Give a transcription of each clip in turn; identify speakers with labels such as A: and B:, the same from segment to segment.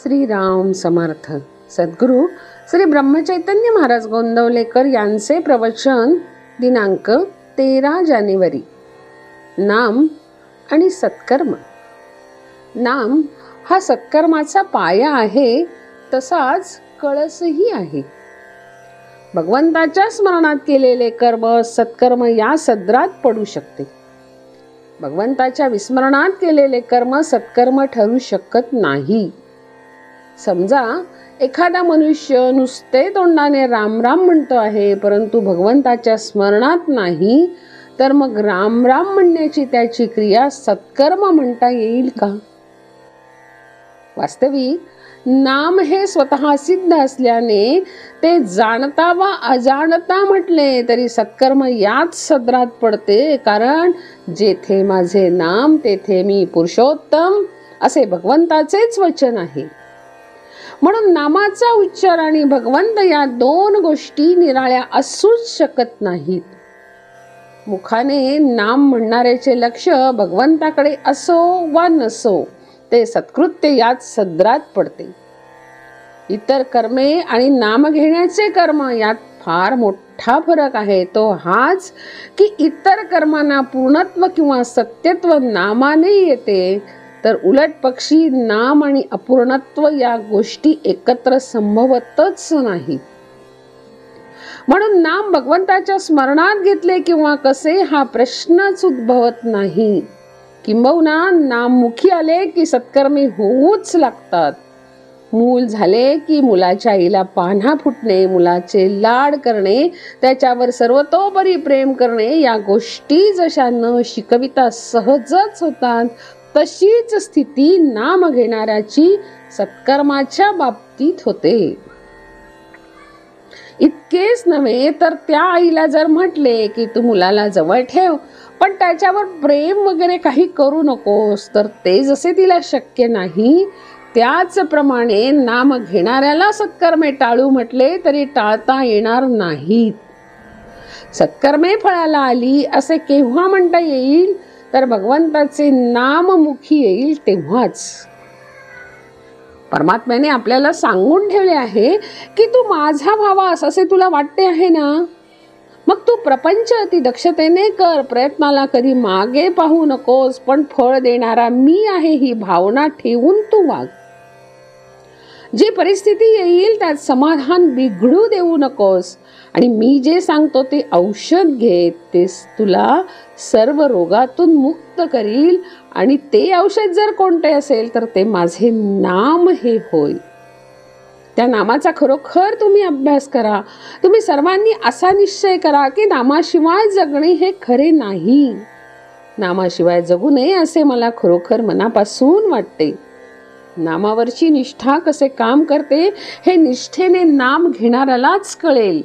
A: श्रीराम समर्थ. सद्गुरू श्री ब्रह्मचैतन्य महाराज गोंदवलेकर यांचे प्रवचन दिनांक 13 जानेवारी. नाम आणि सत्कर्म. नाम हा सत्कर्माचा पाया आहे, तसाच कळसही आहे. भगवंताच्या स्मरणात केलेले कर्म सत्कर्म या सदरात पडू शकते. भगवंताच्या विस्मरणात केलेले कर्म सत्कर्म ठरू शकत नाही. समजा एखादा मनुष्य नुसते तोंडाने राम राम म्हणतो आहे, परंतु भगवंताच्या स्मरणात नाही, तर मग राम राम म्हणण्याची त्याची क्रिया सत्कर्म म्हणता येईल का? वास्तविक नाम हे स्वतः सिद्ध असल्याने ते जाणता वा अजाणता म्हटले तरी सत्कर्म याच सदरात पडते. कारण जेथे माझे नाम तेथे मी पुरुषोत्तम असे भगवंताचेच वचन आहे. म्हणून नामाचा उच्चार आणि भगवंत या दोन गोष्टी निराळ्या असूच शकत नाहीत. मुखाने नाम म्हणणाऱ्याचे लक्ष भगवंताकडे असो वा नसो, ते सत्कृत्य याच सदरात पडते. इतर कर्मे आणि नाम घेण्याचे कर्म यात फार मोठा फरक आहे. तो हाच की इतर कर्मांना पूर्णत्व किंवा सत्यत्व नामाने येते, तर उलट पक्षी नाम आणि अपूर्णत्व या गोष्टी एकत्र संभवतच नाही. म्हणून नाम भगवंताच्या स्मरणात घेतले किंवा कसे हा प्रश्नच उद्भवत नाही. किंबहुना नाम मुखी आले की सत्कर्मी होऊच लागतात. मूल झाले की मुलाच्या आईला पान्हा फुटणे, मुलाचे लाड करणे, त्याच्यावर सर्वतोपरी प्रेम करणे या गोष्टी जशा न शिकविता सहजच होतात, तशीच स्थिती नाम घेणाऱ्याची सत्कर्माच्या बाबतीत होते. इतकेच नव्हे तर त्या आईला जर म्हटले की तू मुलाला जवळ ठेव, पण त्याच्यावर प्रेम वगैरे काही करू नकोस, तर ते जसे तिला शक्य नाही, त्याचप्रमाणे नाम घेणाऱ्याला सत्कर्मे टाळू म्हटले तरी टाळता येणार नाहीत. सत्कर्मे फळाला आली असे केव्हा म्हणता येईल, तर भगवंताचे नाम मुखी येईल तेव्हाच. परमात्म्याने आपल्याला सांगून ठेवले आहे की तू माझा व्हावास असे तुला वाटते आहे ना, मग तू प्रपंच अति दक्षतेने कर. प्रयत्नाला कधी मागे पाहू नकोस, पण फळ देणारा मी आहे ही भावना ठेवून तू वाग. जी परिस्थिती येईल त्यात समाधान बिघडू देऊ नकोस. आणि मी जे सांगतो ते औषध घे, तेच तुला सर्व रोगातून मुक्त करील. आणि ते औषध जर कोणते असेल तर ते माझे नाम हे होय. त्या नामाचा खरोखर तुम्ही अभ्यास करा. तुम्ही सर्वांनी असा निश्चय करा की नामाशिवाय जगणे हे खरे नाही. नामाशिवाय जगू नये असे मला खरोखर मनापासून वाटते. नामावरची निष्ठा कसे काम करते हे निष्ठेने नाम घेणाऱ्यालाच कळेल.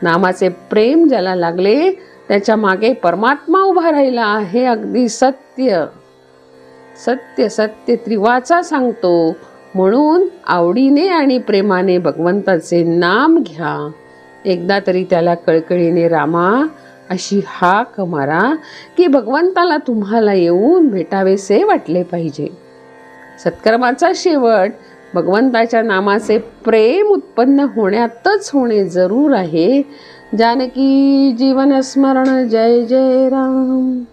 A: नामाचे प्रेम ज्याला लागले त्याच्या मागे परमात्मा उभा राहिला आहे. अगदी सत्य सत्य सत्य त्रिवाचा सांगतो. म्हणून आवडीने आणि प्रेमाने भगवंताचे नाम घ्या. एकदा तरी त्याला कळकळीने रामा अशी हाक मारा की भगवंताला तुम्हाला येऊन भेटावेसे वाटले पाहिजे. सत्कर्माचा शेवट भगवंताच्या नामाचे प्रेम उत्पन्न होण्यातच होणे जरूर आहे. जानकी जीवन स्मरण. जय जय राम.